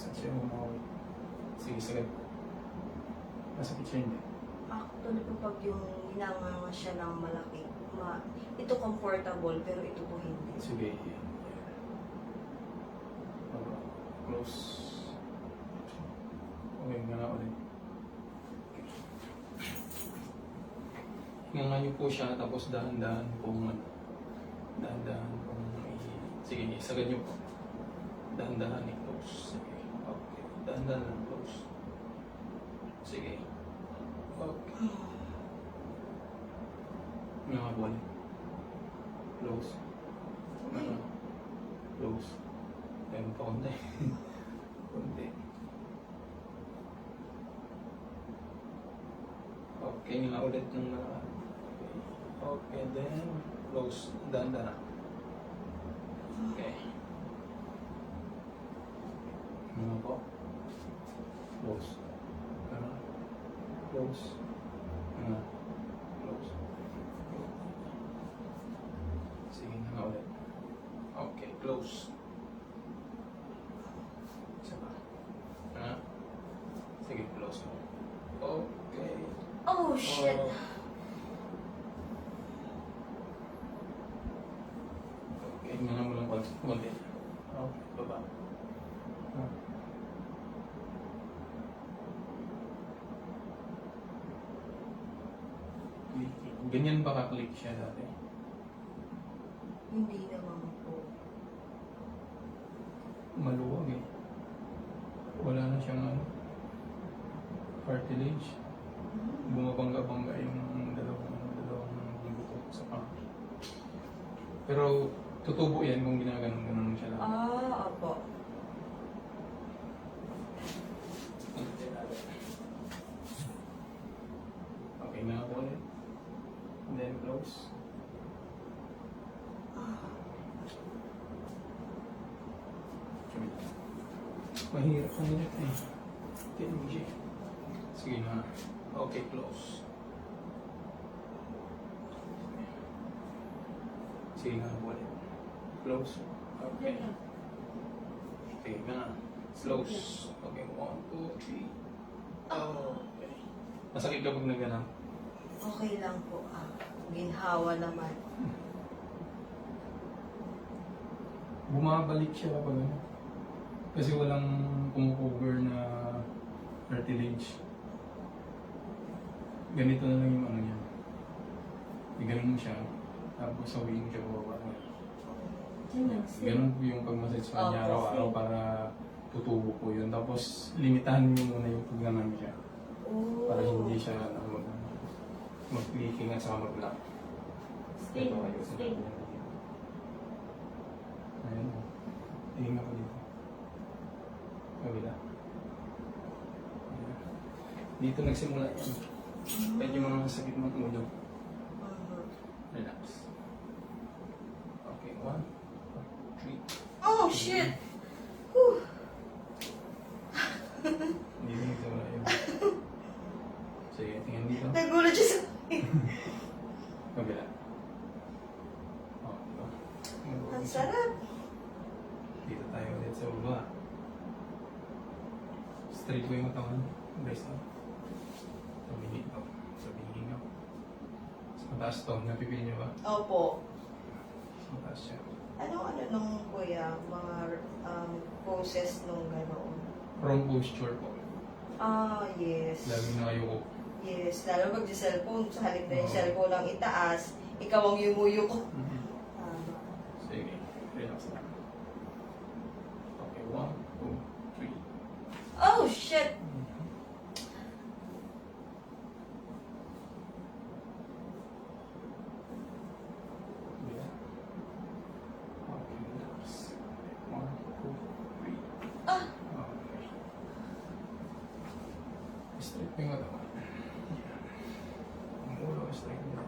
Masakit siya umawit. Sige, sagad. Masakit siya hindi. Actually po pag yung hinanga siya ng malaki, ito comfortable pero ito po hindi. Sige. Close. Okay, nga ulit. Hinga niyo po siya, tapos dahan-dahan pong dahan-dahan pong sige, isagad niyo po. Dahan-dahan i-close. Sige. Okay. Dahan-dahan close. Sige. Okay. Nga ulit. Close. Close. Ayun pa konti. Konti. Okay, nga ulit ng okay, then close. Dahan-dahan. Okay. Nga po. Close. Close. Nga. Close. Sige nga ulit. Okay, close. Isa pa. Sige, close mo. Okay. Oh shit! Okay, nga mo lang konti. Okay, baba. Ganyan ba ka-click siya dati? Hindi naman po. Maluwag eh. Wala na siyang cartilage. Bumabangga-bangga yung dalawang buto sa pang. Pero tutubo yan kung ginaganon-ganon siya lang. Opo. Okay na ako ulit. And then close. Mahirap eh. Sige na. Okay, close. Sige na, ulit. Close. Okay. Okay na. Close. Okay, 1, 2, 3. Okay. Masakit ka pag nagana? Okay lang po. Ginhawa naman. Bumabalik siya kapag ano. Kasi walang kumukover na cartilage. Ganito na lang yung ano niya. Iganon mo siya, tapos sawiin mo siya bababa. Ganon po yung pag-massage sa kanya araw-araw para tutubo po yun. Tapos limitahan mo muna yung pagnanan siya. Para hindi siya mag-leaking at saka mag-lock. Stay. Ayun. Tingin ako dito. Kabila. Ayan. Dito nagsimula yan. Kahit yung mga sakit ng ulo. Relax. Okay, 1, 2, 3. Oh shit! Whew. Dito nagsimula yun. Sige, tingin dito. Nagulat siya sa akin. Kabila. Oh, diba? Ang sarap. Dito tayo ulit sa ulo. Straight ko yung katawan. Brace na. Tumingin ko. Tumingin ako. Sa mataas to. Napipili niyo ba? Opo. Sa mataas siya. Ano nung kuya, mga poses nung gano'n? Wrong posture po. Yes. Laging nakayuko. Yes, lalo pag sa cellphone, sa halip na yung cellphone lang itaas, ikaw ang yumuyo ko. Sige. Relax lang. Okay, 1, 2, 3. Oh, shit! Yeah. Okay, relax. 1, 2, 3. Ah! Okay. Straight mo yung katawan. Yeah. Ang ulo, straight mo.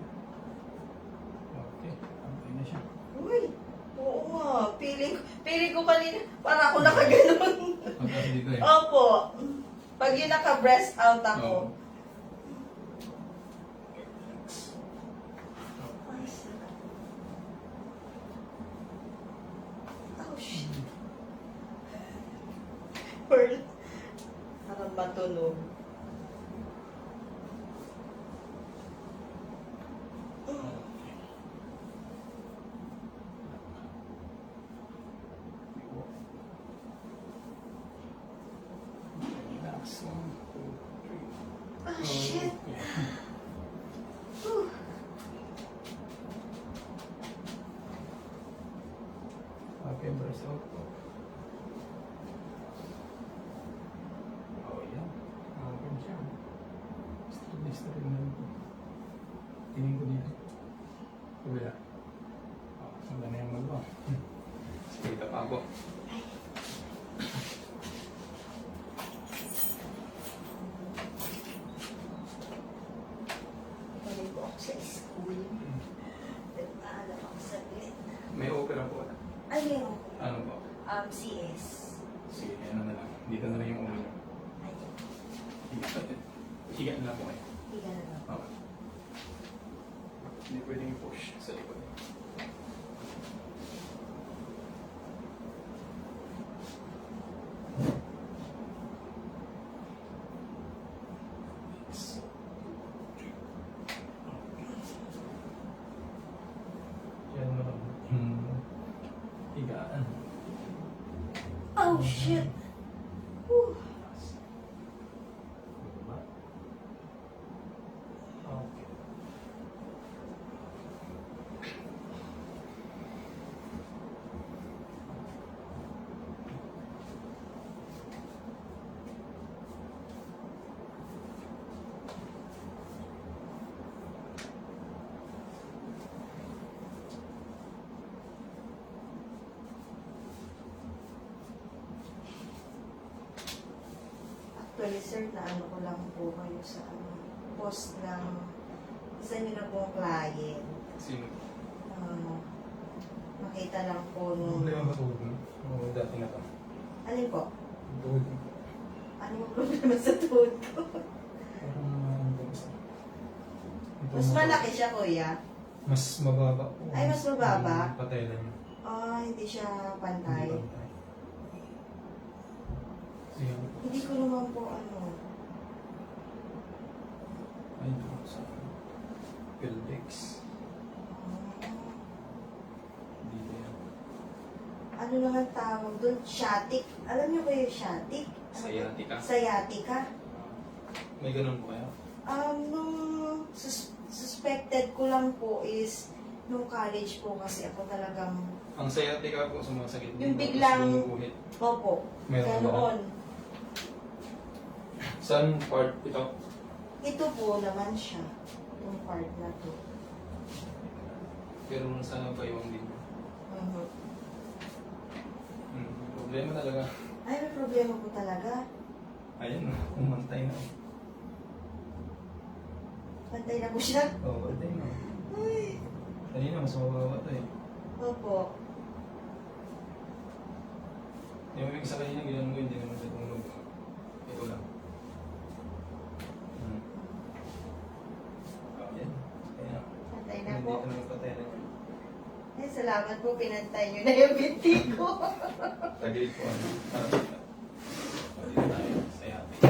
Okay, okay na siya. Uy! Oo nga, feeling ko kanina, para ako nakaganon. Pagkas dito eh. Opo. Pag yun naka-breast out ako. Oo. Okay, relax. Ay, sarap. Oh, shit. Pearl. matunog. Relax. 1, 2, 3. Oh, shit! Okay. Whew. Okay, burst out po. Oh, yan. Okay siya. Straight na rin po. Tingin ko dito. Kabila. Wala na yung magawa. Straight up ako. Balik ko ako sa school. Nagpaalam ako sa bed. May opera po. Ay, meron ko. Ano po? CS. Sige, ano na lang. Dito na lang yung ulo niyo. Ayun. Higa na lang po kayo. Higa na lang. Okay. Hindi pwedeng i-push sa likod. Yan mo lang. Higaan. Oh, shit! Whew. Diba? Okay. Actually, sir, naano ko lang po kayo sa post ng isa niyo na pong client. Sino? Makita lang po nung... Problema ba tuhod mo? Oo, dati na to. Alin po? Tuhod mo. Ano yung problema sa tuhod ko? Parang basta. Mas malaki siya, kuya. Mas mababa po. Ay, mas mababa? Yung patela niyo. Hindi siya pantay. Hindi pantay. Sige. Hindi ko naman po ano. Ay, doon sa pelvics. Dito yan. Ano naman tawag doon? Sciatic. Alam niyo ba yung sciatic? Sciatica. Sciatica. May ganun po kaya? Nung suspected ko lang po is nung college po kasi ako talagang Ang sciatica po sumasakit yung dito, biglang tapos gumuguhit. opo. Meron ba? Ganoon. Saan part ito? Ito po naman siya. Yung part na to. Pero sa baywang din. Mhm. Problema talaga. Ay, may problema po talaga. Ayun, umantay na. Pantay na po siya. Oo, pantay na. Ay. Kanina mas mababa ito eh. Opo. Yung may isa kanina, ginanong ko, hindi naman siya tumunog. Ito lang. Ayan. Kaya, Pantay na po. nandito na yung patela niya. Eh, salamat po. Pinantay niyo na yung binti ko. Tagilid po ano. Parang dito. Dito tayo. Sciatic.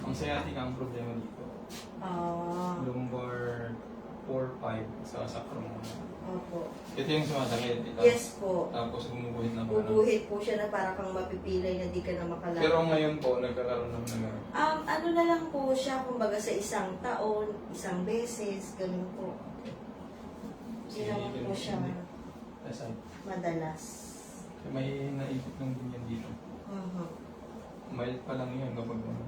Ang sciatic ang problema dito. Lumbar 4-5 sa sacrum. Opo. Ito yung sumasakit. Ito. Yes po. Tapos gumuguhit na po. Bubuhit po siya na para kang mapipilay na di ka na makalala. Pero ngayon po, nagkakaroon naman na meron. Ano na lang po siya, kumbaga sa isang taon, isang beses, ganun po. Hindi naman po siya Aside. madalas. May naipit ng ganyan dito. Mhm. Mild pa lang yun kapag ano.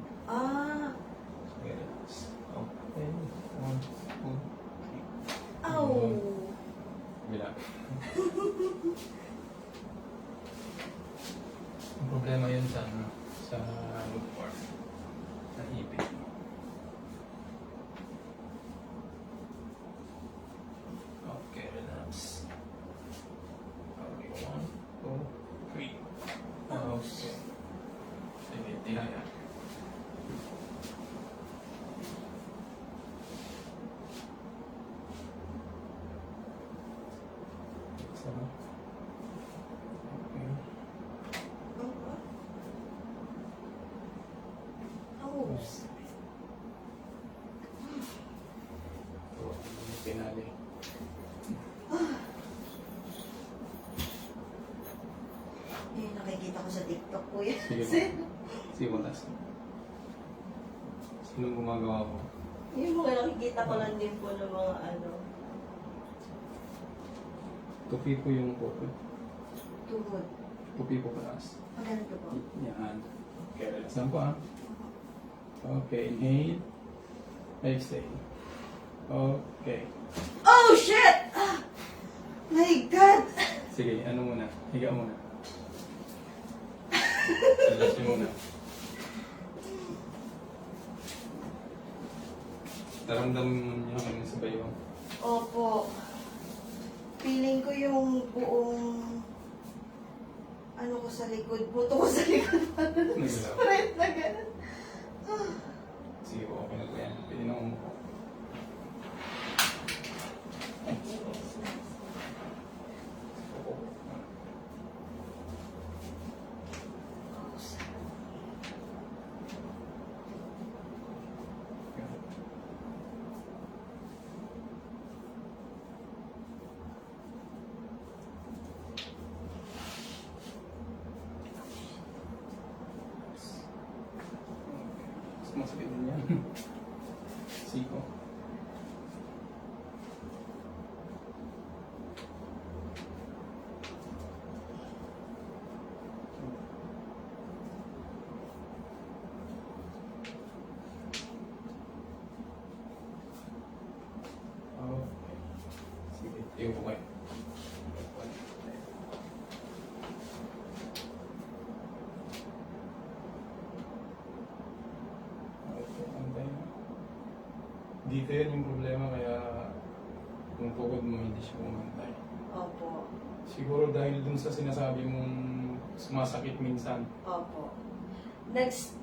Okay, relax. Okay. 1, 2, 3. Ow! Bila. Ang problema yun sa ano, sa lumbar. Naipit. Okay, relax. Okay, 1, 2, 3. Okay. Sige, tihaya. Sama. nakikita ko sa TikTok po yan. Sige po. Sige po, taas. Sinong gumagawa po? Yung mga nakikita ko lang din po ng mga ano, Tupi po yung po. tuhod. Tupi po pataas. Maganda po. Yan. Okay, relax lang po ah. Okay, inhale. Exhale. Okay. Oh, shit! Ah! My God! Sige, ano muna? Higa muna. Relax niyo muna. Naramdaman niyo kayo sa bayo. Opo. Feeling ko yung buong ano ko sa likod, buto ko sa likod. Nagalaw. Spread na gano'n. Ah. Sige po, okay na po yan. Pwede na umupo. Opo. Masakit din yan. Siko. Okay. Sige, tayo po kayo. Dito yan yung problema kaya yung tukod mo hindi siya umantay. Opo. Siguro dahil dun sa sinasabi mong sumasakit minsan. Opo.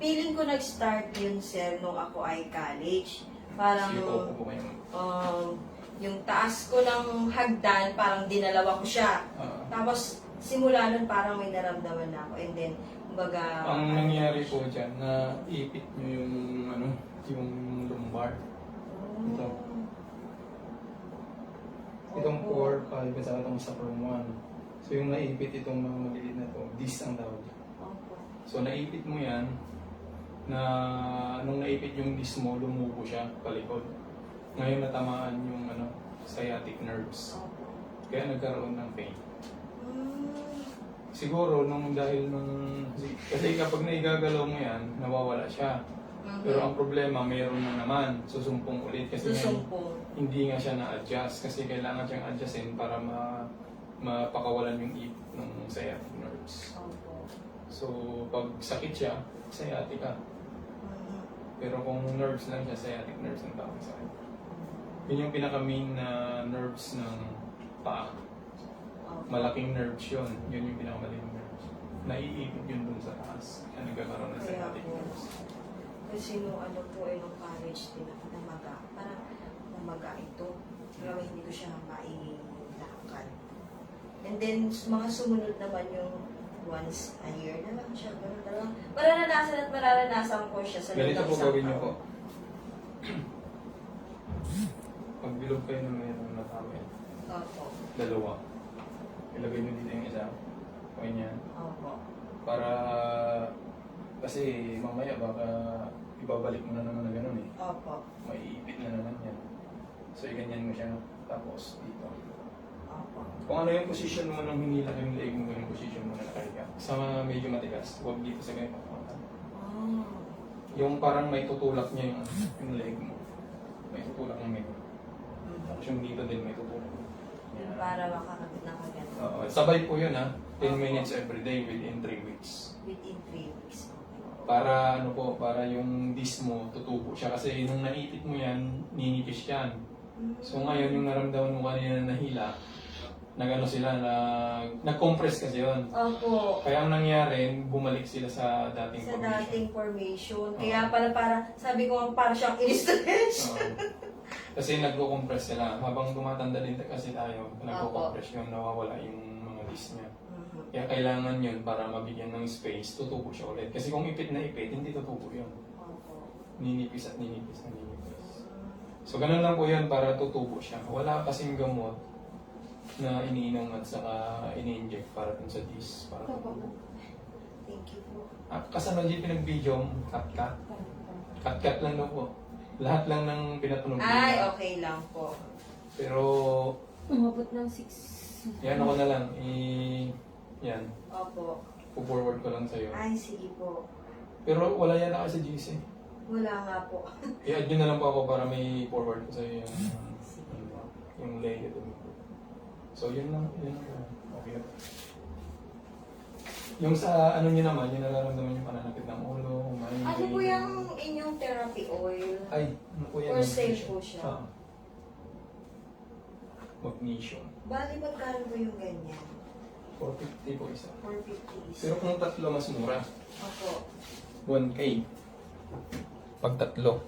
Feeling ko nag-start yun, sir, nung ako ay college. Parang, Sige po po kayo. yung taas ko ng hagdan, parang dinalawa ko siya. Tapos, simula nun parang may naramdaman na ako. And then, kumbaga... Ang nangyari po dyan, na ipit nyo yung, yung lumbar. Ito. Itong 4, 5, at itong sa from 1. So yung naipit itong mga maliit na to, disc ang tawag. Opo. So naipit mo yan, na nung naipit yung disc mo, lumubo siya palikod. Ngayon natamaan yung sciatic nerves. Opo. Kaya nagkaroon ng pain. Mm. Siguro kasi kapag naigagalaw mo yan, nawawala siya. Pero ang problema, mayroon na naman, susumpong ulit kasi Susumpong. hindi nga siya na-adjust kasi kailangan siyang adjustin para mapakawalan yung ipit ng sciatic nerves. Opo. So, pag sakit siya, sciatica. Pero kung nerves lang siya, sciatic nerves ang tawag sa akin. Yun yung pinaka-main na nerves ng paa. Opo. Malaking nerves yun. Yun yung pinaka-malaking nerves. Naiipit yun dun sa taas. Kaya nagkakaroon ng Kaya sciatic po. nerves. Kasi nung nung college din ako, parang namaga ito. Kaya hindi ko siya mailakad. And then, mga sumunod naman yung once a year na lang siya. Ganun na lang. Mararanasan ko siya sa loob Ganito ng po isang gawin niyo taon. po. Pag bilog kayo ng mayroong natawin, Opo. dalawa. Ilagay niyo dito yung isa. Okay niya. Opo. Para, kasi mamaya baka ibabalik mo na naman na gano'n eh. Opo. Maiipit na naman yan. So, iganyan mo siya. Tapos, dito. Opo. Kung ano yung position mo nang hinila yung leg mo, yung position mo na nakahiga. Sa medyo matigas, huwag dito sa ganito. Oh. Yung parang may tutulak niya yung leg mo. May tutulak ng leg. Tapos yung dito din may tutulak. Yung para makakabit na kagad. Sabay po yun 10 minutes every day within 3 weeks. Within 3 weeks. Para para yung disc mo tutubo siya. Kasi nung naipit mo yan, ninipis yan. So ngayon yung naramdaman mo kanina na nahila, nag-compress kasi yun. Opo. Kaya ang nangyari, bumalik sila sa dating Sa formation. dating formation. Kaya pala sabi ko nga para siyang in-stretch. Kasi nagko-compress sila. Habang tumatanda din kasi tayo, nagko-compress yun, nawawala yung mga disc niya. Kaya kailangan yun para mabigyan ng space, tutubo siya ulit. Kasi kung ipit na ipit, hindi tutubo yun. Opo. Ninipis at ninipis na ninipis. So ganun lang po yun para tutubo siya. Wala kasing gamot na iniinom at saka ini-inject para dun sa disc para tutubo. Thank you po. Kasama dyan pinag-video, cut-cut. Cut-cut lang daw po. Lahat lang ng pinatunog. Ay, okay lang po. Pero, Umabot ng 6. yan ako na lang. Yan. Opo. Po-forward ko lang sa'yo. Ay, sige po. Pero wala yan ako sa GC. Wala nga po. I-add nyo na lang po ako para may forward ko sa'yo yung, Sige po. yung layer. So, yun lang. Yun lang. Okay na po. Yung sa ano nyo naman, yung nararamdaman yung pananakit ng ulo, migraine. Ano po yung inyong therapy oil? Ay, ano po yan? For sale po siya. Ah. Magnesium. Bali, magkano po yung ganyan? 450 po isa. 450 isa. Pero kung tatlo, mas mura. Opo. 1K. Pag tatlo.